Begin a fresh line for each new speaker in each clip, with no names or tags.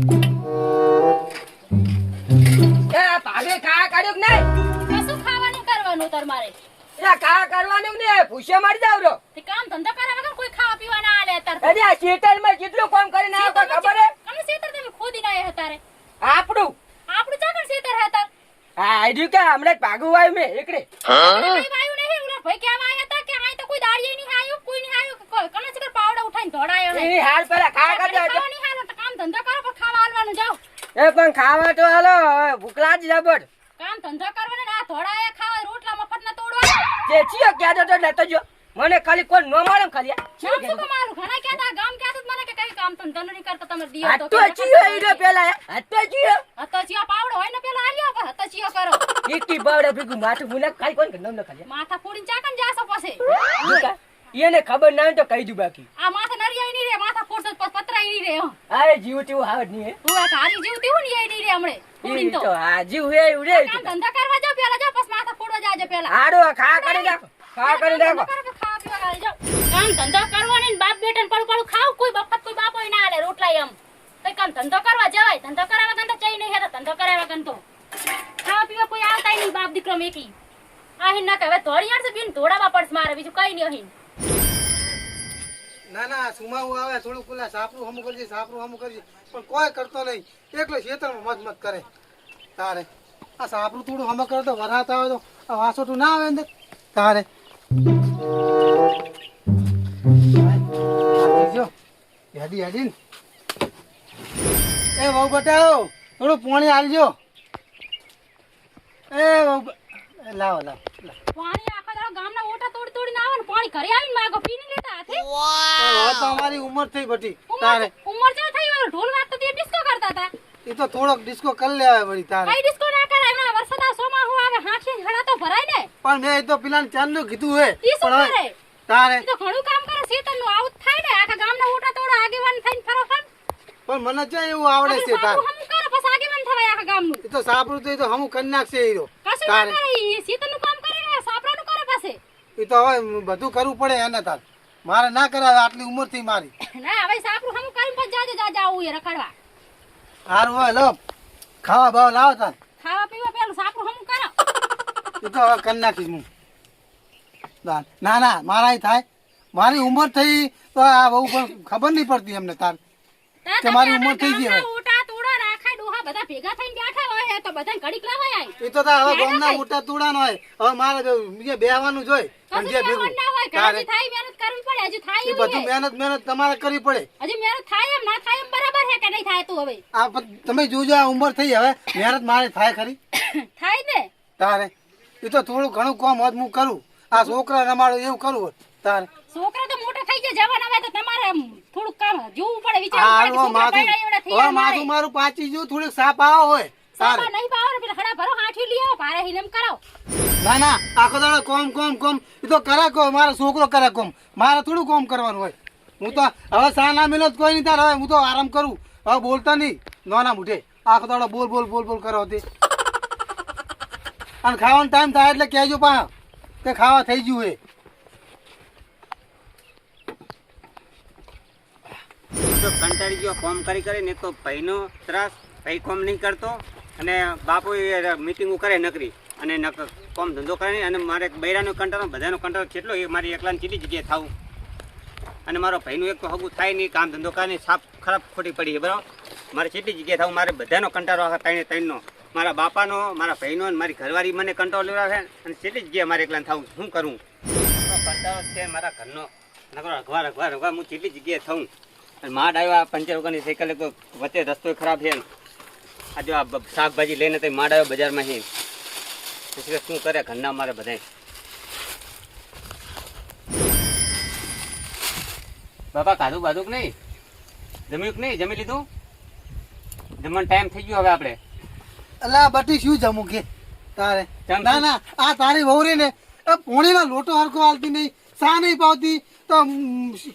એ ભાભી ખા કાઢ્યું કે નહીં?
કશું ખાવાનું કરવાનું તમારે
એ ખા કરવાનું ને ભૂસે મારી જાવ રો.
તે કામ ધંધો કર્યા વગર કોઈ ખાવા પીવા ના આલે અત્યારે
અરે આ શેતરમાં કેટલું કામ કરીને આવ્યો ખબર હે?
કમ સેતર તમે ખોદી ના આયા તારે
આપણું
આપણું ચાકર સેતર હતા
હા આઈડ્યું કે હમણાં જ ભાગવું આવ્યું મેં એકડે.
ભાઈ વાયુ નહીં ઉલા ભાઈ કેવા આયા હતા કે આય તો કોઈ દાડીએ નહીં આયો કોઈ નહીં આયો કને ચકર પાવડા ઉઠાઈને દોડાયો હે
એની હાલ પેલા ખા કરજો.
ખાવાની હાલો તો કામ ધંધો કરો પણ ખાવા આલવાનું જાઓ
એ પણ ખાવા તો હાલો ભૂખલા જ જબર.
કામ ધંધો કરવાનો ને આ દોડાયા ખાવા રોટલા મફત ના તોડવા
જે ચિયો ક્યાં તો લેતો જો મને ખાલી કોઈ ન મળે ને ખાલી
નામ શું કમાલું ઘણા કહેતા ગામ કહેતા મને કે કઈ કામ ધંધો નહીં કરતો તમે દિયો
આ તો ચિયો ઈડો પેલા આ તો ચિયો
હતો ચિયા પાવડો હોય ને પેલા આલ્યો કે હતો ચિયો કરો
ઈટી બાવડે ભીગું માથું મુલે ખાઈ કોણ કે નમ ન ખાલી
માથા ફોડીને ચાકન જાસો પછી
એને ખબર ના હોય તો કહી દઉં બાકી.
આ માથા નરિયાઈ નહીં રે માથા ફોડતો પતરાઈ નહીં રે હો
આ જીવ તેવું આવડ નહીં હે.
હું આ તારી જીવતી હું ને એ નહીં રે હમણે ફોડીને
ઈ
તો
તો આ જીવ હે એવું રે
કામ ધંધા કરવા જાવ પેલા જાવ પછી માથા ફોડવા જાજો પેલા
આડો ખા કરી નાખો ખા કરી નાખો.
ખાવા પીવા ગાલી જાવ કામ ધંધો કરવાનો ને બાપ બેટન પડું પડું ખાવ કોઈ બફત કોઈ બાપો ના આલે રોટલા એમ તો કામ ધંધો કરવા જવાય ધંધો કરાવવા ગન તો ચઈ નહીં હેતા ધંધો કરાવવા ગન તો ખાવા પીવા કોઈ આવતા નહીં બાપ દીકરો મેકી આહીન ના કહેવે ધોળિયાર છે બિન ધોડામાં પડસ મારે બીજું કઈ નહીં અહીન
ના ના સુમાવું આવે થોડું પેલા સાપરું હમું કરજે પણ કોઈ કરતો નહીં એકલો ખેતરમાં મત કરે તારે આ સાપરું થોડું હમ કરતો વરાત આવે તો આ વાસોટું ના આવે અંદર તારે જો હેડી હેડી ને એ બહુ બટાવો થોડું પાણી આલજો એ બહુ લાવો લાવો
પાણી આખા દાડો ગામના ઓટા તોડી તોડીને આવે ને પાણી ઘરે આવીને માગો પી નહીં લેતા હાથે
હવે તો અમારી ઉંમર થઈ બટી તારે
ઉંમર ચા થઈ વાળો ઢોલ વાગતો તે ડિસ્કો કરતા હતા
એ તો થોડોક ડિસ્કો કરી લેવાય વળી તારે
કઈ ડિસ્કો ના કરાય હમણાં વરસાદ આ સોમાં હું આવે હાથી હડા તો ભરાય ને
પણ મેં એ તો પેલા ચાંદનું કીધું હે
ઈ શું
પણ
કરે
હવે તારે
ઈ તો ઘણું કામ કરે શેતરનું આવું જ થાય ને આખા ગામના ઓટા તોડા આગેવાન થઈને ફરો ફર
પણ મને છે એવું આવડે છે તારે
હમ કરે પછી આગેવાન થવાય આખા ગામનું
એ તો સાપરું તો એ તો હમું કરી નાખશે એ તો
કશું ના
તારે
કરે ઈ શેતરનું કામ કરે ને સાપરાનું કરે પાસે
એ તો હવે બધું કરવું પડે એને તાર મારે ના કરાવે આટલી ઉંમર થઈ મારી
ના હવે સાપરું હમ કરીને પછી જાજે જાજે આવું એ રખડવા
હારું હોય લો ખાવા ભાવ લાવો તાર
ખાવા પીવા પેલું સાપરું હમ કરો
એ તો હવે કરી નાખીશ હું તાર ના ના મારા થાય મારી ઉંમર થઈ તો આ બહુ પણ ખબર નહીં પડતી એમને તાર કે મારી ઉંમર થઈ ગઈ હવે
ઓટા તોડા રાખાય ડોહા બધા ભેગા થઈને બેઠા હોય તો બધાને ઘડીક લાવાય આય
એ તો તાર હવે ગામના મોટા તોડા નો હોય હવે મારે બીજે બેહવાનું જોઈ પણ જે ભેગું તારે
થાય મહેનત કરવી પડે હજુ થાય
એ બધું મહેનત તમારે કરવી પડે
હજુ મહેનત થાય એમ ના થાય એમ બરાબર છે કે નહીં થાય તું હવે
આ તમે જોજો આ ઉંમર થઈ હવે મહેનત મારે થાય ખરી
થાય ને
તારે એ તો થોડું ઘણું કામ હોત હું કરું આ છોકરા રમાડું એવું કરવું હોય તારે
છોકરા તો મોટા થઈ ગયા જવાન હવે તો તમારે આમ થોડુંક કામ જોવું પડે
હારું
વિચારવું પડે કે છોકરા
માથું હવે માથું મારું પાછી જો થોડીક સાપ આવો હોય તારે
સાપા નહીં પાવો ને પેલા ખડા ભરો હાથી લઈ આવો ભારે હિલમ કરાવો
ના ના આખો દાડો કોમ એ તો કરે કોમ મારો છોકરો કરે કોમ મારે થોડું કોમ કરવાનું હોય હું તો હવે સાના મિલત કોઈ નહીં તાર હવે હું તો આરામ કરું હવે બોલતા નહીં નાના મોઢે આખો દાડો બોલ કરો તે અને ખાવાનો ટાઈમ થાય એટલે કહેજો પા કે ખાવા થઈ ગયું હે
તો કંટાળી ગયો કોમ કરી ને તો ભાઈનો ત્રાસ ભાઈ કોમ નહીં કરતો અને બાપુ મીટિંગો કરે નકરી અને કોમ ધંધો કરે નહીં અને મારે બૈરાનો કંટાળો બધાનો કંટાળો કેટલો એ મારી એકલાને કેટલી જગ્યાએ થવું અને મારો ભાઈનું એક તો હગું થાય નહીં કામ ધંધો કરે નહીં સાપ ખરાબ ખોટી પડી છે બરાબર મારે કેટલી જગ્યાએ થવું મારે બધાનો કંટાળો આખા ત્રણનો મારા બાપાનો મારા ભાઈનો અને મારી ઘરવાળી મને કંટાળો લેવડાવે અને કેટલી જગ્યાએ મારે એકલાને થવું શું કરું કંટાળો છે મારા ઘરનો નકરો અગવા હું કેટલી જગ્યાએ થવું અને માડ આવ્યો પંચર વગરની સાયકલ તો વચ્ચે રસ્તો ખરાબ છે આ જો આ શાકભાજી લઈને તો માડ આવ્યો બજારમાં છે પછી શું કરે ઘરના મારે બધાય બાપા કાધું બાધું કે નહીં જમ્યું કે નહીં જમી લીધું જમવાનો ટાઈમ થઈ ગયો હવે આપણે
અલા બટી શું જમું કે તારે ના ના આ તારી વહુરી ને પોણીનો લોટો હરખો હાલતી નહીં સા નહીં પાવતી તો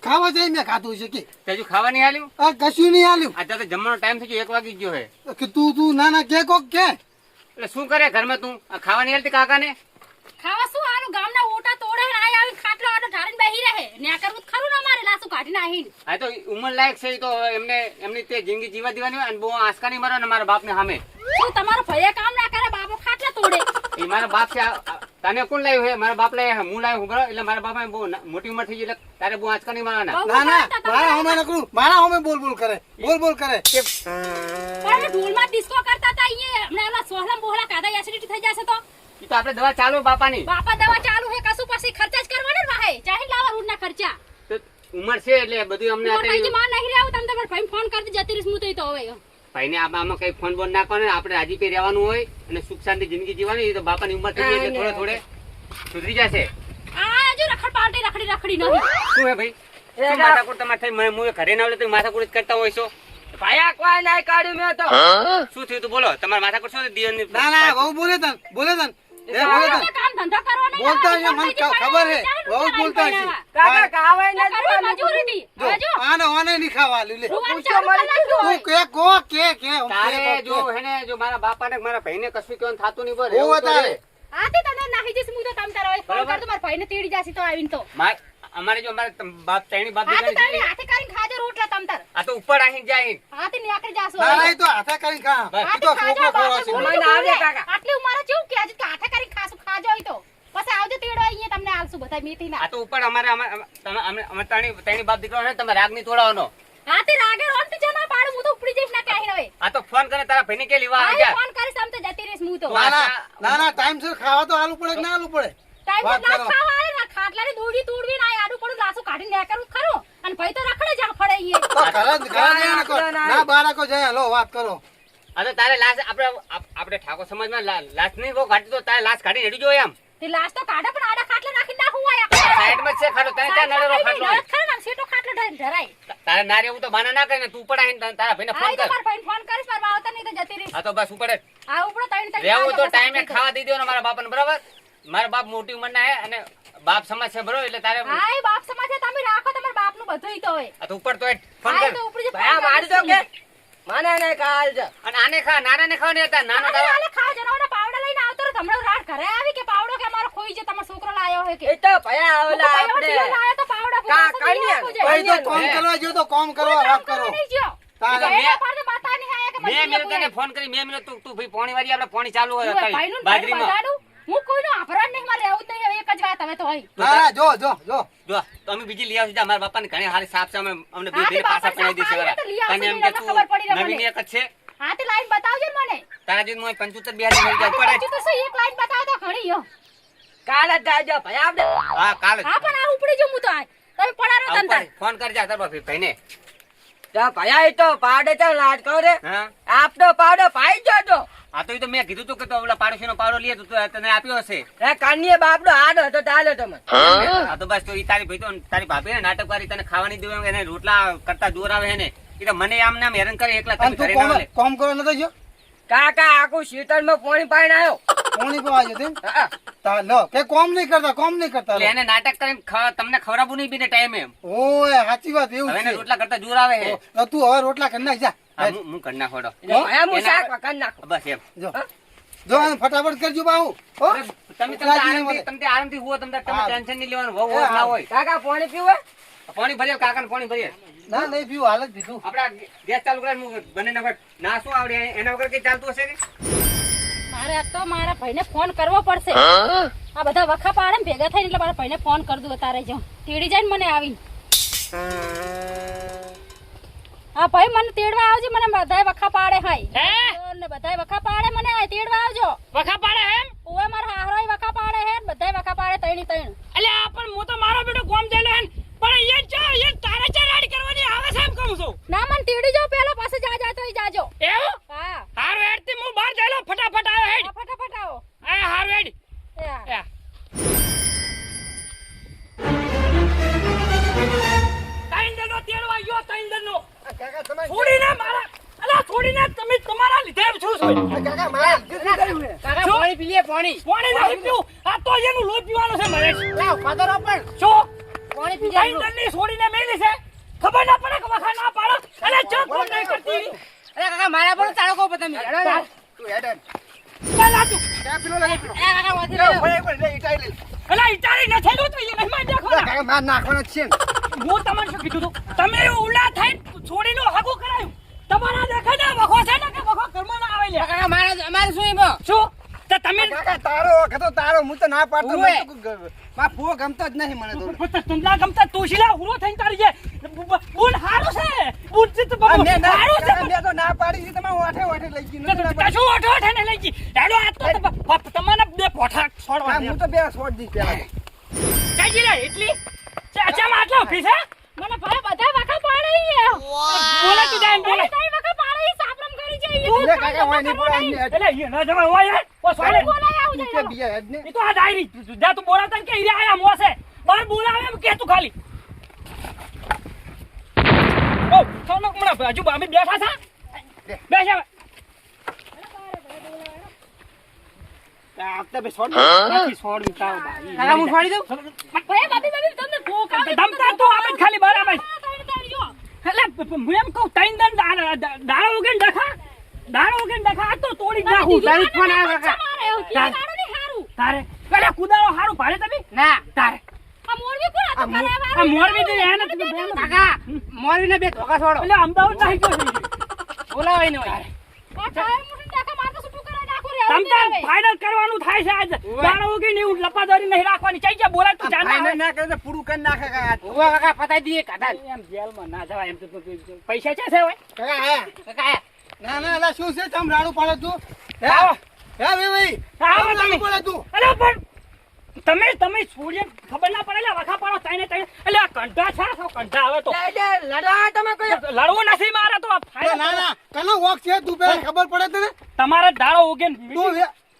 ખાવા જાય મેં ખાધું છે કે
હજુ ખાવા નહીં હાલ્યું
આ કશું નહીં હાલ્યું
આજે તો જમવાનો ટાઈમ થઈ ગયો 1 વાગી ગયો હે
કે તું ના ના કે કોક કે
એટલે શું કરે ઘરમાં તું આ ખાવા નહીં હાલતી કાકાને
ખાવા શું આનું ગામના ઓટા તોડે ને આય આવીને ખાટલો આડો ઢાળીને બેહી રહે ને કરવું જ ખરું ને અમારે લાસુ કાઢીને આહીને
આ તો ઉંમર લાયક છે ઈ તો એમની તે જિંદગી જીવા દેવાની હોય અને બહુ આંસકા નહીં મારવા ને મારા બાપને સામે.
શું તમારો ભૈયા કામ ના કરે બાપો ખાટલા તોડે
એ મારા બાપ છે તને કોણ લાવ્યું છે? મારા બાપ લાવ્યા છે, હું લાવ્યો હું બરાબર. એટલે મારા બાપા બહુ મોટી ઉંમર થઈ ગઈ એટલે તારે બહુ આંચકા નહીં મારવાના.
ના ના મારા હોમે નકરું મારા હોમે બોલ કરે
પણ ઢોલમાં ડિસ્કો કરતા હતા અહીંયા હમણાં ઓલા સોહલા બોહલા કાદા એસિડિટી થઈ જશે તો
ઈ તો આપણે દવા ચાલુ બાપાની.
બાપા દવા ચાલુ હે કશું પછી ખર્ચા જ કરવાના ને વાહે ચાહે લાવા રૂડના ખર્ચા
તો ઉંમર છે એટલે બધું અમને
મોટાઈથી માં નહીં રહેવું તમે તમારા ભાઈ ફોન કરી જતી રહીશ હું તો હવે
ભાઈને આમાં કઈ ફોન બોન નાખવાનો આપણે રાજી પે રહેવાનું હોય અને સુખ શાંતિ જિંદગી જીવવાની. એ તો બાપાની ઉંમર થઈ ગઈ એટલે થોડે સુધરી જશે.
આ જો રખડ પાર્ટી રખડી નહીં
શું હે ભાઈ? શું માથાકૂટ તમારે થઈ? હું ઘરે ના આવડે તો માથાકૂટ જ કરતા હોય છો.
ભયા કોઈ નહીં કાઢ્યું મેં તો.
શું થયું તું બોલો? તમારે માથાકૂટ શું દિયોની?
ના બહુ બોલે તન
કામ ધંધો કરવાનો
બોલતા છે મને ખબર હે બહુ બોલતા છે
કાકા કાવે ને
મજૂરી
જો આને નહીં ખાવા લે
પૂછો મને
તું કે
તારે જો હેને જો મારા બાપાને મારા ભાઈને કશું કેવું થાતું નહીં બોલ.
ઓ તારે
આતે તને નાહી જઈશ હું તો તમ તારા ફોન કર તો મારા ભાઈને તીડી જાસી તો આવીને તો
અમારે જો મારા બાપ ત્રણેય બાપ
આતે
દીકરા
તારી
છે.
હાથે કરીને ખાજો રોટલા તમ તાર
આ તો ઉપર આહીને જાય.
હાથે નીકળી જાસો
ના એ તો હાથે કરીને ખા ઈ તો છોકરો ખોરો છે
મને આવડે કાકા.
આટલી ઉંમરે કેવું કે આજે તો હાથે કરીને ખાસું ખાજો ઈ તો પછી આવજો તીડો અહીંયા તમને આલસુ બધા મેથી ના
આ તો ઉપર અમારે ત્રણેય બાપ દીકરો છે તમે રાગ નહીં તોડાવવાનો.
હાથે રાગે રોનતી જના પાડું હું તો ઉપડી જઈશ ના કે હવે
આ તો ફોન કરે તારા ભાઈને કે લેવા આવી
આ
જા.
ફોન કરીશ તમ તો જતી રહીશ હું તો
ના ટાઈમ સર ખાવા તો આલુ પડે કે ના આલુ પડે
ટાઈમ
વાત
ના
કરો.
ખાવા આલે ના ખાટલાની દોડી તોડવી ના આડું પડું લાસુ કાઢીને ને કરું ખરું અને ભાઈ તો રખડે જા ફળે અહીંયા
તો ઘરે જઈને કો ના બાળકો જાય હલો વાત કરો
આ તો તારે લાશ આપણે ઠાકોર સમાજમાં લાશ નહીં બહુ કાઢી તો તારે લાશ કાઢી રેડી જોઈએ એમ.
તે લાશ તો કાઢે પણ આડા ખાટલે નાખી ના હુવાય
સાઈડમાં જ છે ખાટલો તને ત્યાં નડેલો ખાટલો હોય.
ખરે ના સેટો ખાટલો ધરાય
તારે નારે એવું તો બાના ના કરે ને તું ઉપર આવીને તારા ભાઈને ફોન
આઈ તો
કર.
મારા ભાઈને ફોન કરીશ મારા આવતા નહીં તો જતી રહીશ
આ તો બસ ઉપડે
આ ઉપડો તઈને
રહેવું તો ટાઈમે ખાવા દઈ દેવાનો મારા બાપાને બરાબર. મારા બાપ મોટી ઉંમરના હે અને બાપ સમાજ છે બરોબર એટલે તારે
હાય બાપ સમાજે તમે રાખો તમારા બાપનું બધુંય તો હોય
આ તો ઉપર તો ફોન
હાય
કર.
તો ઉપડી
ભયા મારી તો કે મને નહીં કાલ છે.
અને આને ખા નાના ને ખાવા નહીં હતા નાનો તારો
આલે ખાવ જનાવરનો પાવડા લઈને આવતો રહો હમણાં રાત ઘરે આવી કે પાવડો કે અમારો ખોઈ છે તમારો છોકરો લાયો હે કે
એ તો ભયા ઓલા આપણે
લાયો તો પાવડા
કા કાઢીએ.
ભાઈ તો કોમ કરવા જો તો કોમ કરવા વાત કરો તારે
મેં તને ફોન કરી મેં તું ભાઈ પોણી વાળી આપણે પોણી ચાલુ હોય અત્યારે બાજરીમાં.
બાજરીમાં હું કોઈનો આભરણ નહીં મારે રહેવું જ નહીં હવે એક જ વાત હવે તો હોય
ના જો
જો તો અમે બીજી લઈ આવશું મારા બાપાને ઘણી હારી સાફ છે અમને બે
હા,
બે
તે
પાસા
બાપા
પડાવી દેશે
સાફ
વાળા.
આવી
તને એમ
તો
કે
લઈ આવશે
તું
એટલે ખબર પડી
નવીન એક જ છે
હા તે લાઈન બતાવજો ને મને
તારા જેવું હું 75 બિહારી મળી જાય પડે.
તો શું એક લાઈન બતાવો તો ઘણી યો
કાલ જ જાજો ભયા આપણે.
હા કાલે
હા પણ આ ઉપડી જો હું તો આ તમે પડારો તંતર
ફોન કરજે તારા ભાઈને.
તો ભયા એ તો પાડે તો લાડ કરે
હા
આપનો પાડો પાઈ જજો.
આ તો ઈ તો મેં કીધું તું કે તો ઓલા પાડોશીનો પાવડો લઈએ તો તને આપ્યો હશે.
એ કાનીએ બાપનો હાડ હતો ચાલે તમે.
આ તો બસ તો ઈ તારી ભાઈ તો તારી ભાભી ને નાટક કરી તને ખાવાની દેવું એને રોટલા કરતા દૂર આવે હે ને ઈ તો મને આમ નામ હેરાન કરે એકલા
અને
તમે
તું
ઘરે ના લે.
કોમ કરો નતો જો
કાકા આખું શીતળમાં પાણી પાઈને આવ્યો.
કોણી પવા જો તેમ તા લો કે કોમ નહીં કરતા
એટલે એને નાટક કરીને તમને ખવડાવવું નહીં બીને ટાઈમે એમ.
ઓય સાચી વાત એવું
હવે એને
છે
રોટલા કરતા દૂર આવે હે.
તો તું હવે રોટલા કરી નાખ જા
હા, હું કરી નાખોડો.
એટલે ભયા હું
એના-
શાક વઘારી નાખું.
બસ એમ.
જો આને ફટાફટ કરજો બાહુ હો
તમે આરામથી હુઓ તમે
હા.
ટેન્શન નહીં લેવાનું વહુ વહુ ના હોય.
કાકા પાણી પીવે?
પાણી ભરીએ કાકાને પાણી ભરીએ.
ના નહીં પીવું હાલ જ પીધું
આપડા ગેસ ચાલુ કરે બને નાખો. ના શું આવડે એના વગર કઈ ચાલતું હશે કે?
મારે આ તો મારા ભાઈને ફોન કરવો પડશે આ બધા વખા પાડે ને ભેગા થઈને એટલે મારા ભાઈને ફોન કરી દઉં તારે જો તેડી જાય ને મને આવી હા ભાઈ મને તેડવા આવજો મને બધાય વખા પાડે હાય ને બધાય વખા પાડે મને હાય તેડવા આવજો
વખા પાડે એમ
ઓય મારા હાહરાય વખા પાડે હે ને બધાય વખા પાડે તઈની તઈણ
એટલે આ પણ હું તો મારો બેટો ગોમ જઈને હે ને, પણ એ જો એ તારે ચા રાડી કરવાની આવે છે એમ કહું છું
ના મને તેડી જાઓ પેલા પાસે જાજો
એવું
હા
હારું હેડતી હું બહાર જઈલો ફટાફટ આવ્યો હેડ
આ ફટાફટ આવો
આ હારું હેડ
એ
એ. તાઈંદરનો તેડવા ગયો તાઈંદરનો
કાકા તમે
છોડીને મારા અલા છોડીને તમે તમારા લીધે છો
કાકા મારા જલ્દી ગયું હે
કાકા પાણી પીએ પાણી.
પાણી નહીં પીવું આ તો એનું લોહી પીવાનું છે મારે
લાવ ફાદરો પણ
શું
પાણી પી જાય.
તાઈંદરની છોડીને મેલી છે ખબર ના પડે કે વખા ના પાડો અલે ચો ફોન નહીં કરતી
અરે કાકા મારા પર તાળકો પર તમે હેડો ને.
તું હેડ હેડ.
લે લાતું
પેલો લગાય પેલો.
એ કાકા વાથી લે
અલા ઈટાળી નથી દો તો એ નહીં માર દેખો
કાકા માર નાખવાનો જ છે ને.
હું તમને શું કીધું તું તમે ઉલા થઈ છોડીનો હગો કરાયું તમારા દેખાય ને વખો છે ને કે વખો ઘરમાં ના આવે લે
કાકા અમારે શું એમાં
શું તો તમે
કાકા તારો વખત તો તારો હું તો ના પાડતો
ઉવે.
માર ફૂવો ગમતો જ નહીં મને તો.
તંદલા ગમતા તું શીલા ઉરો થઈને તારી જે બોલ હારું છે બોલ છે તો બાબુ
મેં ના
હારું છે
કાકા, મેં તો ના પાડી છે તમારે વાઠે વાઠે લઈ ગઈ નથી ના પાડી.
કશું ઓઠો ઓઠે ને લઈ ગઈ હેડો આ તો તમારા બે પોઠા છોડવા
હા, હું તો બે છોડ દીધી પેલા.
કઈ જીલે એટલી ચાચા માં આટલો ઓફિસ હે
મને ભાઈ બધા વખા પાડી
બોલે તું જાય બોલે
તારી વખા પાડી સાપરમ કરી જાય
લે કાકા હોય નહીં બોલાવ ને.
એટલે એ ના જવાય હોય ઓ સોલે
બોલાય આવું
તું કે
જાય
બીજા હેડ ને.
એ તો આ ડાયરી જા તું બોલાવતા ને કે ઈરે આયા મોસે બાર બોલાવે એમ કે તું ખાલી ઓ સોનો કમણા હજુ અમે બેઠા છા બેસા
આ વખતે બે છોડ
નથી છોડ ઉતાવ ભાઈ
કાકા હું છોડી દઉં ભાઈ બાબી તમને ધોકા
દમતા તો આવે જ ખાલી બરાબર
તારી જો
એટલે હું એમ કહું તૈન દન દાડો ઉગેન ડખા દાડો ઉગેન ડખા આ તો તોડી જ નાખું
તારી ફોન આવે કાકા મારે એવું ગાડો નહીં હારું
તારે કડા કુદારો હારું ભાડે તમે
ના
તારે
આ મોરબી કોણ આ તો
આ મોરબી દે એને તું બેન
કાકા મોરબી ને બે ધોકા છોડો
એટલે અમદાવાદ નાખી ગયો
બોલાવાય ને હોય આ ટાયર મુઠી કાકા માર તો સુટું કરાય નાખો રે
તમ તાર ફાઇનલ કરવાનું થાય છે આજ દાડો ઉગીને એવું લપાદરી નહીં રાખવાની ચાઈ જા બોલાય તું જાના
ફાઇનલ ના કરે તો પૂરું કરી નાખે કાકા.
ઓવા કાકા પતાઈ દીએ કાકા
એમ જેલમાં ના જવાય એમ તો પૈસા છે હોય
કાકા હે.
કાકા
ના ના અલા શું છે તમ રાડું પાડે તું હે
આવો
હે ભાઈ
આવો
રાડું
તમે
પાડે તું.
અરે પણ તમે છોડીએ ખબર ના પડે એટલે વખા પાડો તઈને તઈને એટલે આ કંઠા છે કંઠા આવે તો
લડવા તમે કોઈ
લડવું નથી મારે તો આ
એ
ફાઇનલ
ના ના કનો વોક છે તું પેલા ખબર પડે તને.
તમારે દાડો ઉગે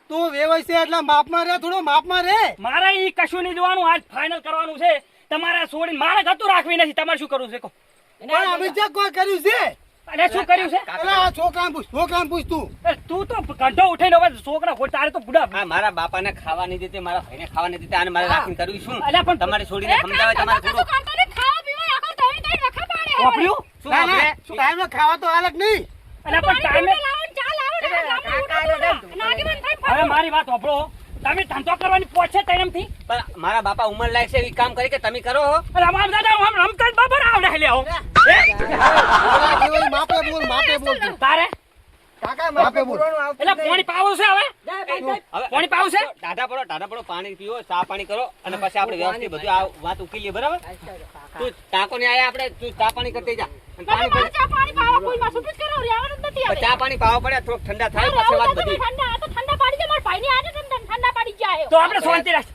તું વેવાય છે એટલે માપમાં રે થોડો માપમાં રે.
મારે ઈ કશું નહીં જોવાનું આજ ફાઇનલ કરવાનું છે તમારે છોડીને મારે ગતું રાખવી નથી તમારે શું કરવું છે કહો
પણ અમે જે કોઈ કર્યું છે
અને શું કર્યું છે
પેલા આ છોકરાને પૂછ તું.
અરે તું તો ઘંટો ઉઠીને હવે છોકરા ખોટ તારે તો બુડા
આ મારા બાપાને ખાવા નહીં દેતી મારા ભાઈને ખાવા નહીં દેતી અને મારે રાખીને કરવી શું
અલ્યા પણ
તમારે છોડીને સમજાવે તમારે થોડું
ખાવા પીવા આખો તઈ તઈ વખા પાડે
વાપર્યું
શું
ના ના
આપણે
ટાઈમે ખાવા તો અલગ નહીં.
અલ્યા પણ ટાઈમે હવે મારી વાત સાંભળો તમે ધંધો કરવાની પોછે તૈનમથી
પણ મારા બાપા ઉંમર લાયક છે એ કામ કરી કે તમે કરો હો
અરે અમાર દાદા આમ રમતા જ બાબર આવડે લે આવો
બોલા કેવાય માપે બોલ તું.
તારે
કાકા માપે બોલ.
એટલે પાણી પાવું છે હવે
હવે
પાણી પાવું છે
ટાઢા પડો પાણી પીવો ચા પાણી કરો અને પછી આપણે વ્યવસ્થિત બધું આ વાત ઉકેલીએ બરાબર તું ટાંકો ને આયા આપણે તું ચા પાણી કરતી જા અને પાણી
મારે ચા પાણી પાવા કોઈ માં સુટું જ કરો રેવાનું જ નથી
પછી ચા પાણી પાવા પડે થોડુંક ઠંડા થાય પછી વાત બધી
ઠંડા આ તો ઠંડા પાડી જાય મારા ભાઈને આજે ઠંડા પાડી જાય
તો આપણે શાંતિ રાખ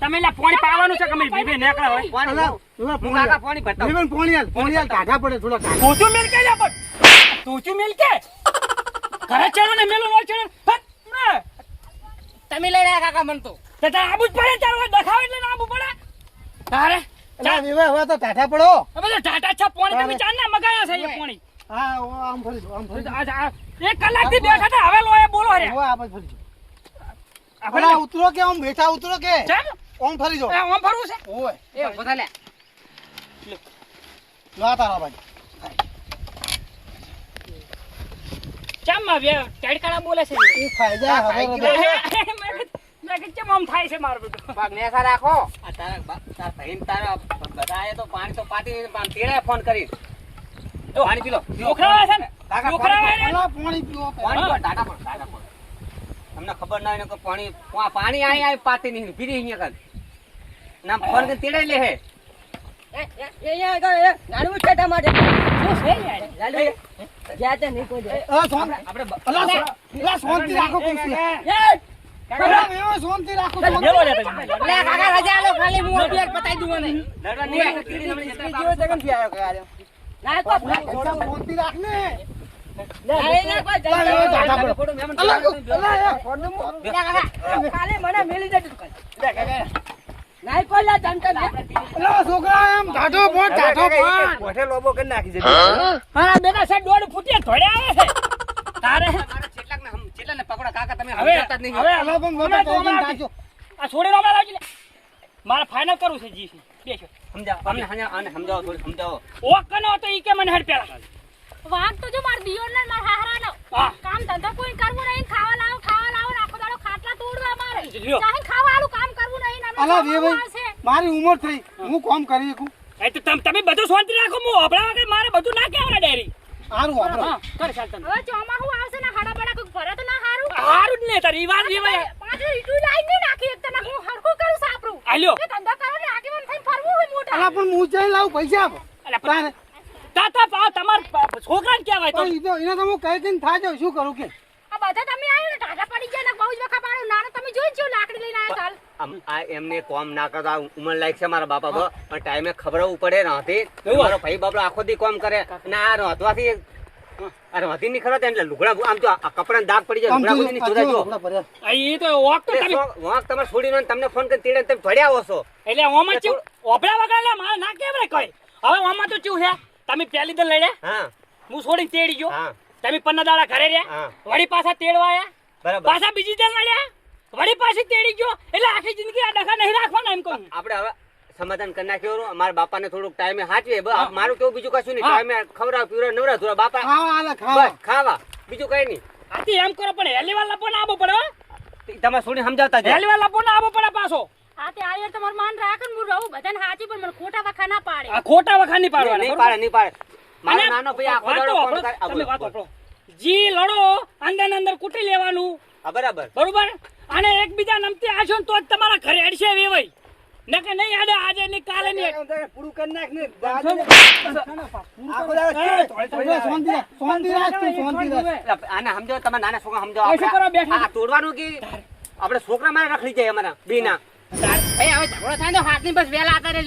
તમે એટલે પાણી પાવાનું છે કે અમે બીબી નેકળા હોય
પાણી
અલા,
લાવો.
અલા,
હું કાકા પાણી ભરતા
જીવન પોણી હાલ કાઢા પડે થોડા કાઢા.
તું શું મિલ કે જા પણ તું શું મિલ કે ઘરે ચડો ને મેલું નો ચડો
તમે લઈ રહ્યા કાકા મન તો
તે તારે આબુ જ પડે તારે હવે દેખાવ એટલે ના આબુ પડે તારે
અલા, વિવાહ હવે તો કાઢા પડો.
હવે તો ટાટા છા પાણી તમે ચાર ના મગાયા છે એ પાણી
હા આમ ફરી જો, આમ ફરી જો.
એક કલાકથી બેઠા હતા હવે લોએ બોલો રે
હવે આ બાજુ ફરી જો. અલા, ઉતરો કે આમ બેઠા ઉતરો કે
કેમ
આમ ફરી જો.
એ ઓમ ફરવું છે
ઓય
એ બધા લે
લો આ તારા બાજુ.
કેમ માં ટેડકાળા બોલે છે
એ ફાયદા હવે
મેં કે કેમ આમ થાય છે મારું બેટું
પગ નેસા રાખો
આ તારા ભાઈને તારા બધા આયા તો પાણી તો પાટી તેડે ફોન કરી પાણી પી લો
છોકરા છે ને
કાકા,
છોકરા
પાણી
છે ને
અલા, પાણી પીવો
પાણી પીવો, ટાટા પડો, ટાટા પડો. તમને ખબર ના હોય ને કે પાણી આઈ પાતી નહીં પીરી અહીંયા કર ના ફોન કરી તેડે લે હે
ગાડવું છે તમારે
શું છે યાર
લાલુ જ્યાં ત્યાં નહીં કોઈ જાય.
આપણે
અલા, શાંતિ રાખો કોઈ છે.
એ,
અલા, વિવાહ શાંતિ રાખો.
મેલો લે તમે
લે કાકા રજા લો ખાલી હું પ્લેટ પતાઈ દઉં મને
લડવા નહીં આવે, તીડી નમણી જતા
જેવો જગનથી આવ્યો કે આર્યો. ના તો
થોડા શાંતિ રાખ ને.
ના, કોઈ જાય
અલા,
નહીં.
ટાટા પડો.
ખોટું મહેમાન
અલા,
કહેવાય.
અલા, એ ફોન નંબર.
લે કાકા
કાલે મને મેલી જતું તું કાલે. ના કોઈ લા જાણતા નહીં.
અલા, છોકરા એમ ટાઢો પોટ, ટાઢો પોટ.
મારા બેટા સાહેબ દોડ ફૂટીએ ધોડે આવે છે તારે
મારા ચેટલાકને પકડો કાકા તમે
હવે
સમજાતા જ નહીં
હવે
અલા, પણ મોટા તોડીને ટાંચો.
આ છોડીને હમણાં લાવજો લે મારે ફાઇનલ કરવું છે જી બેસો
સમજાવો અમને સમજાવો થોડું સમજાવો
ઓ કનો તો ઈ કે મને હેડ પેલા
વાગ તો જો માર દિયોર ને માર હાહરા નો
હા.
કામ ધંધો કોઈ કરવું નહીં ખાવા લાવો આખો દાડો
લ્યો.
ચાહે ખાવાનું કામ કરવું નહીં ને અમે
અલા
ખાવાનું
વેવાઈ
આવશે.
મારી ઉંમર થઈ હું કામ કરી શકું
એ તો તમે બધું શાંતિ રાખો, હું અભડા વગર મારે બધું ના કહેવાય ડેરી.
સારું આપણે
હા, કર ચાલ તમે.
હવે ચોમાસું આવશે ને હાડા બડા કોઈક ભરે તો ના હારું.
હારું જ ને તારી ઈ વાત વેવાઈ.
પાછું ઈટું લાઈન નહીં નાખી એક તને હું હરખું કરું સાપરું.
આલ્યો.
એ ધંધો કરો ને આગેવાન થઈને ફરવું હોય મોટા.
અલા પણ હું જઈ લાવું પૈસા આપો
અલા, પણ
તારે
તાતા પાવ તમાર છોકરાને કહેવાય તો.
પણ ઈ તો એને તો હું કઈ કઈ થાય શું કરું કે
આ બધા તમે આવ્યો ને ટાટા પડી ગયા ને બહુ જ વખત પાડો નાનો તમે જોઈ જ જો લાકડી લઈને આવ્યા ચાલ.
આ એમને કોમ ના કરતા ઉંમર લાયક છે મારા બાપા પણ ટાઈમે ખબરવું પડે રાતે
એવું?
મારો ભાઈ બાપડો આખો દી કોમ કરે અને આ રાતવાથી આ રાતી ની ખરો એટલે લુગડા આમ તો આ કપડાં દાગ પડી જાય
આમ
લુગડા
જો,
બધી
આ
જોતા
જો,
જો
આપણા ભર્યા.
આ ઈ તો વોક તો તમે
વાંક તમારે છોડીને તમને ફોન કરીને તેડે તમે ભડ્યા હો છો
એટલે ઓમાં ચેવું ઓભળા વગર લે મારે ના કેવરે કોઈ. હવે ઓમાં તો ચેવું છે તમે પહેલી દર લઈ લે
હા
હું છોડીને તેડી ગયો,
હા
તમે પન્ના દાડા ઘરે રહ્યા,
હા.
વળી પાછા તેડવા આયા,
બરાબર
પાછા બીજી દર મળ્યા, વળી પાછી તેડી ગયો, એટલે આખી જિંદગી આ ડખા નહીં રાખવાના એમ કહું.
આપણે હવે સમાધાન કરી નાખ્યો મારા બાપાને થોડુંક ટાઈમે હાચવે મારું કેવું બીજું કશું નહીં
હા.
ટાઈમે ખવડાવ પીવડાવ નવરા ધોરા બાપા
ખાવા આલે ખાવા
બસ ખાવા બીજું કઈ નહીં
આથી એમ કરો પણ હેલીવાર લપો ના આવવો પડે હો.
તમારે છોડીને સમજાવતા જાય
હેલીવાર લપો ના આવવો પડે પાછો.
આ તે આયર તમારું માન રાખે ને હું રહું બધાને હાચી પણ મને ખોટા વખા ના પાડે.
આ ખોટા વખા નહીં પાડવાના,
નહીં
બરોબર?
પાડે નહીં પાડે મારો
અને
નાનો ભાઈ આખો
વાતો
દાડો ફોન
વાપરો,
કરે આ
તમે
બોલો,
વાતો
બોલો.
વાપરો. જી લડો અંદર ને અંદર કૂટી લેવાનું,
હા બરાબર
બરોબર? અને એકબીજા નમતી આશો ને તો જ તમારા ઘરે અડશે વેવાઈ, નકે નહીં આડે આજે નહીં કાલે નહીં.
પૂરું કરી નાખ ને શાંતિ રાખ શાંતિ રાખ તું શાંતિ રાખ
એટલે આને સમજાવો તમે નાના છોકરા સમજાવો
પૈસા કરવા બેઠા.
આ તોડવાનું કે આપણે છોકરા મારે રખડી જાય અમારા બીના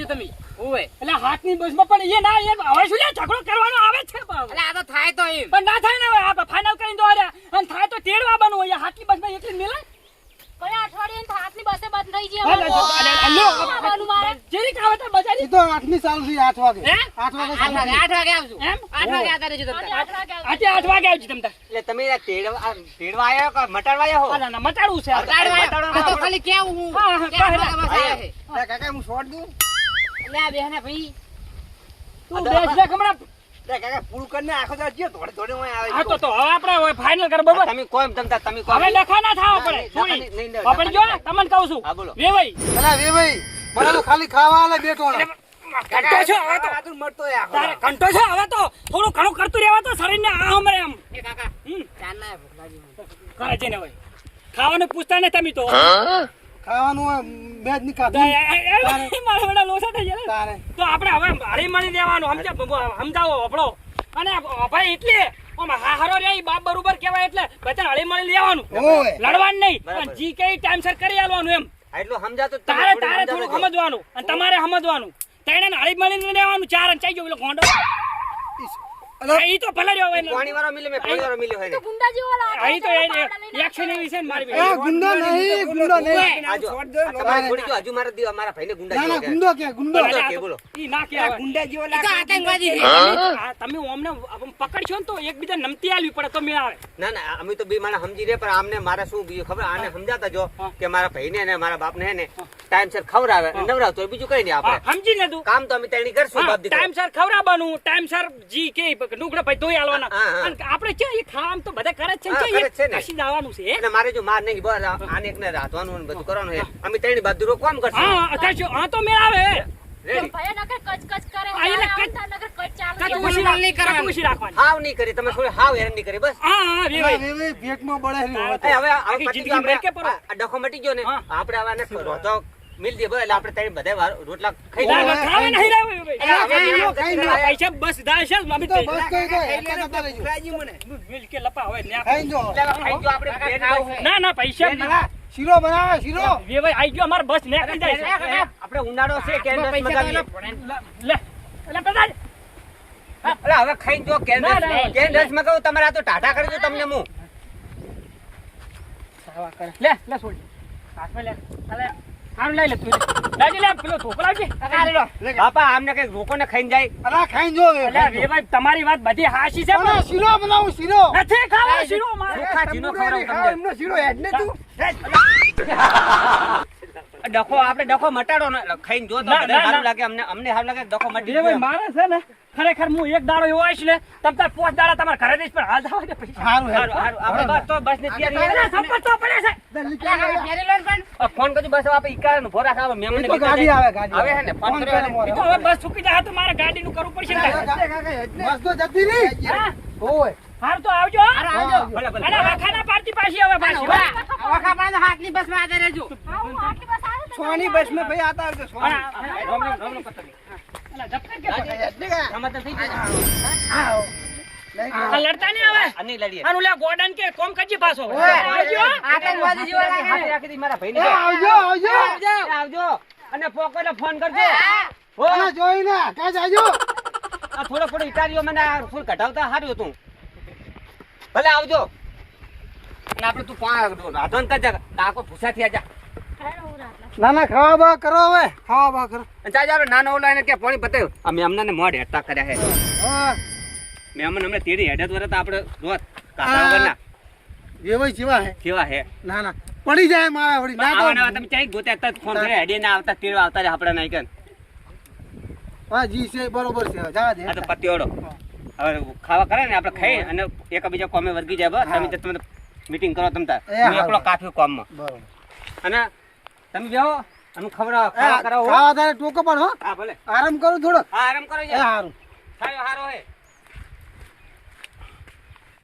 એટલે હાથની બસમાં પણ એ ના એ હવે શું લે ઝઘડો કરવાનો આવે છે પણ ના થાય ને હવે આ ફાઇનલ કરીને દો અરે અને થાય તો તેડવા બનવું અહીંયા હાથની બસમાં એકલી મેલે
કયા અઠવાડિયે તો હાથની બસે બંધ થઈ ગઈ
હાલે
અમારે.
છે. અને લ્યો,
આવવાનું મારે.
જેરી ખાવે તો બજારી
ઈ તો 8ની ચાલુ છે 8 વાગે
હે?
8 વાગે ચાલુ છે.
એમ
આજે 8 વાગે આવજો.
આજે 8 વાગે આવજો તમ તાર.
એટલે તમે આ તેડવા આવ્યા કે મટાડવા આવ્યા હો
ના, ના, મટાડવું છે આપણે.
મટાડવાનું
આ તો ખાલી કેવું હું
હા, હા,
કે
કહે.
આટલા બસ આવે છે.
કાકા હું શોર્ટ દઉં
લે આ બેહને ભાઈ
તું બેસ લે હમણાં.
કાકા પૂરું કરીને આખો દાડો જે થોડે થોડે હું આવે
હા તો હવે આપણે ફાઇનલ કરો બરોબર.
તમે કોમ તમતા તમે કોમ
હવે ડખા ના થાવ પડે
નહીં,
છોડી.
નહીં, નહીં,
આપણે જો તમને કહું છું
હા, બોલો.
વેવાઈ
અલા વે ભાઈ મને તો ખાલી ખાવા આલે બે ટોણા
કંટો છે હવે તો
મળતો ય આખો
તારે કંટો છે હવે તો થોડું ઘણું કરતું રહેવા તો શરીરને આ હમરે એમ
એ કાકા
હમ,
ચાલના ભૂખ લાગી મને.
કરે છે ને હવે ખાવાનું પૂછતા ને તમે તો
ખાવાનું મેજ ની
તો
ખાધું
મારા બેટા લોસા થઈ જાય ને.
તારે
તો આપણે હવે હળી મળી દેવાનું સમજાવો આપણો અને ભાઈ એટલે આમ હારો રે ઈ બાપ બરોબર કહેવાય એટલે બધાને હળી મળી લેવાનું
ઓય
લડવાનું નહીં
બરાબર.
પણ જી કઈ ટાઈમસર કરી આલવાનું એમ
એટલું સમજાતું જ તમે
તારે
થોડું
તારે
સમજાવજો.
થોડું સમજવાનું અને તમારે સમજવાનું તેને હળી મળીને રહેવાનું ચાર અને ચાઈ ગયો પેલો ગોંડો
અલા
ઈ તો ભલે રહ્યો હોય
પાણી વાળો મિલે મેં પાણી વાળો મિલ્યો હોય ને.
તો ગુંડા જેવો લાગે
અહીં તો
પાવડા લઈને
એક્શન એવી છે ને મારી
એ ગુંડો નહીં ગુંડો નહીં
આ જો, આ તમારે છોડી દો, હજુ મારા મારા ભાઈને ગુંડા
ના ના
જેવો કહે.
ગુંડો કે ગુંડો
ગુંડો કે બોલો.
ઈ ના કહેવાય.
એ તો આતંકવાદી છે.
તમે અમને પકડશો ને તો એકબીજા નમતી આલવી પડે તો મેળ આવે.
ના ના અમે તો બે માણસ સમજી રહ્યા પણ આમને મારે શું બીજું ખબર આને સમજાતા જો
હા.
કે મારા ભાઈને ને મારા બાપને હે ને ટાઈમસર ખવડાવે નવરાવતો હોય, બીજું કઈ નહીં
હા,
આપણે
સમજી લે તું.
કામ તો અમે તેની કરશું બાપ દીકરો.
ટાઈમસર ખવડાવવાનું, ટાઈમસર જી કે લુગડા ભાઈ ધોઈ આલવાના.
હા, હા.
અને આપણે છે એ ખાવાનું તો બધા કરે જ છે
હા,
ને,
કરે જ છે ને.
કશી જવાનું છે
અને મારે જો માર નહીં બસ આને એકને રાધવાનું ને બધું કરવાનું છે અમે તેની બાજુ કોમ કરશું
હા કરશું. હા તો મેળ આવે.
રેડી
ભાઈ નકર કચ કરે
આ એને
આવે
કચ-
તો નકર કચ ચાલુ
કાંઈ
છે.
ખુશી રાખવાની.
હાવ નહીં કરી તમે થોડી હાવ હેરાન નહીં કરી બસ
હા હા
અલા
વેવાઈ.
વે ભાઈ ભેટમાં બળેલી હોય
એ હવે
આખી
પતી
જિંદગી
ગયું
મેં કે
આપણે આ ડખો મટી ગયો ને
હા.
આપણે હવે આને રોતો મિલ દે બસ એટલે આપણે ત્રણ બધા રોટલા ખાઈ
ના,
લેવા.
ના, ખાવા નહીં રહેવું, વેવાઈ.
અલા, હવે
ખાઈ લો,
આપણે
ખાઈ લો.
ત્રણ
પૈસા બસ દા છે મમ્મી
તો
તે.
બસ કઈ દો એટલા નતા રહેજો
મિલ કે લપા હવે ને
ખાઈ જો
ખાઈ જો આપણે પેટ બસ.
ના ના પૈસા
અલા શીરો બનાવે શીરો
વેવાઈ આઈ ગયો અમાર બસ નીકળી જાય છે.
આપણે ઉનાળો છે કેન્ડસ મગાવીએ
લે એટલે પ્રધાન
અલા હવે ખાઈ જો
ના, ના.
કેન્ડસ મગાવું તમારે આ તો ટાટા કરી દો તમને હું
લે લે છોડ હાથમાં લે અલે હારું લઈ લે તું લાજી લે પેલો ધોકો લાવજે
બાપા આમને કઈ રોકો ને ખાઈને જાય
અલા ખાઈ જો વે
અલે વેવાઈ તમારી વાત બધી હાચી છે
અલા
પણ
શીરો બનાવું શીરો
નથી ખાવા શીરો મારે
ચોખા જીનો ખવડાવું તમને
એમનો શીરો હેડ ને તું
ડખો આપણે ડખો મટાડો ને ખાઈને જો તો
ના,
બધાને
ના,
સારું
ના.
લાગે અમને સારું લાગે ડખો મટી
એ ભાઈ
ગયો
મારે છે ને ખરેખર હું એક દાડો એવો આવીશ ને તમ તાર 5 દાડા તમારા ઘરે જઈશ પણ હાલ જવા દે પૈસા
સારું
સારું સારું આપણે બસ તો બસ ને
અરે સંપત તો પડે છે
ફોન કરજો બસ આપણે ઈકાર નો ભોરા ખાવા મેમને
એ તો ગાડી આવે
આવે હે ને ફોન કર્યો ને.
એ તો હવે બસ ચૂકી જાય તો મારે ગાડીનું કરવું પડશે ને
બસ તો જતી રહી
હા?
ઓય
હાર તો આવજો
ભલે ભલે
અને વખાના પાર્ટી પાછી હવે પાછી
આવું આટલી બસ આવે તો
સોની બસ માં ભાઈ આતા આવજો
અને
રામ રામ રામ કરતા
અલા, ઝપકર કે પકડ.
સમાધાન થઈ ગયું
આ લડતા નહીં આવે
અને લડીએ
આનું લે ગોડન કે કોમ કરજે પાછો આવજો
હાથે રાખી દી મારા ભાઈને
આવજો આવજો
આવજો અને પોકોને ફોન કરજો
ઓલા જોઈ ને કાજ આવજો
આ થોડો ઇટારીઓ મને આ ફૂલ કઢાવતા સારું હતું ભલે આવજો અને આપણે તું રાધન કરજા કાકો ભૂસા થી આજા
ના ના ખાવા બા કરો હવે ખાવા બા કરો
જા જા નાનો ઓલા એને કે પાણી બતાવ્યું અમે અમને મોઢ હેઠતા કર્યા હે
હા
મેં અમને તેડી હેડત વરત આપણે જોત કાકા વગરના
જેવાય જેવા હે
કેવા હે
ના ના પડી જાય મારા વળી ના
આવા
તો
નવા તમે ચાઈ ગોતે તત ફોન કરે હેડે ના આવતા તેડવા આવતા રે આપણે નહીં કન
હા જી છે બરોબર છે જા દે
આ તો પત્યોડો હવે ખાવા કરે ને આપણે ખાઈ અને એકબીજા કોમે વર્ગી જાય બસ તમે તમે મીટિંગ કરો તમ તાર
એ હા.
હું એકલો કાફી કોમમાં
બરોબર
અને તમે બેહો અને ખાવા કરાવો
ખાવા તારે ટોકો પણ હો
હા ભલે
આરામ કરું થોડો
હા આરામ કરો
એ
યાર
હારું
સારો હારો હે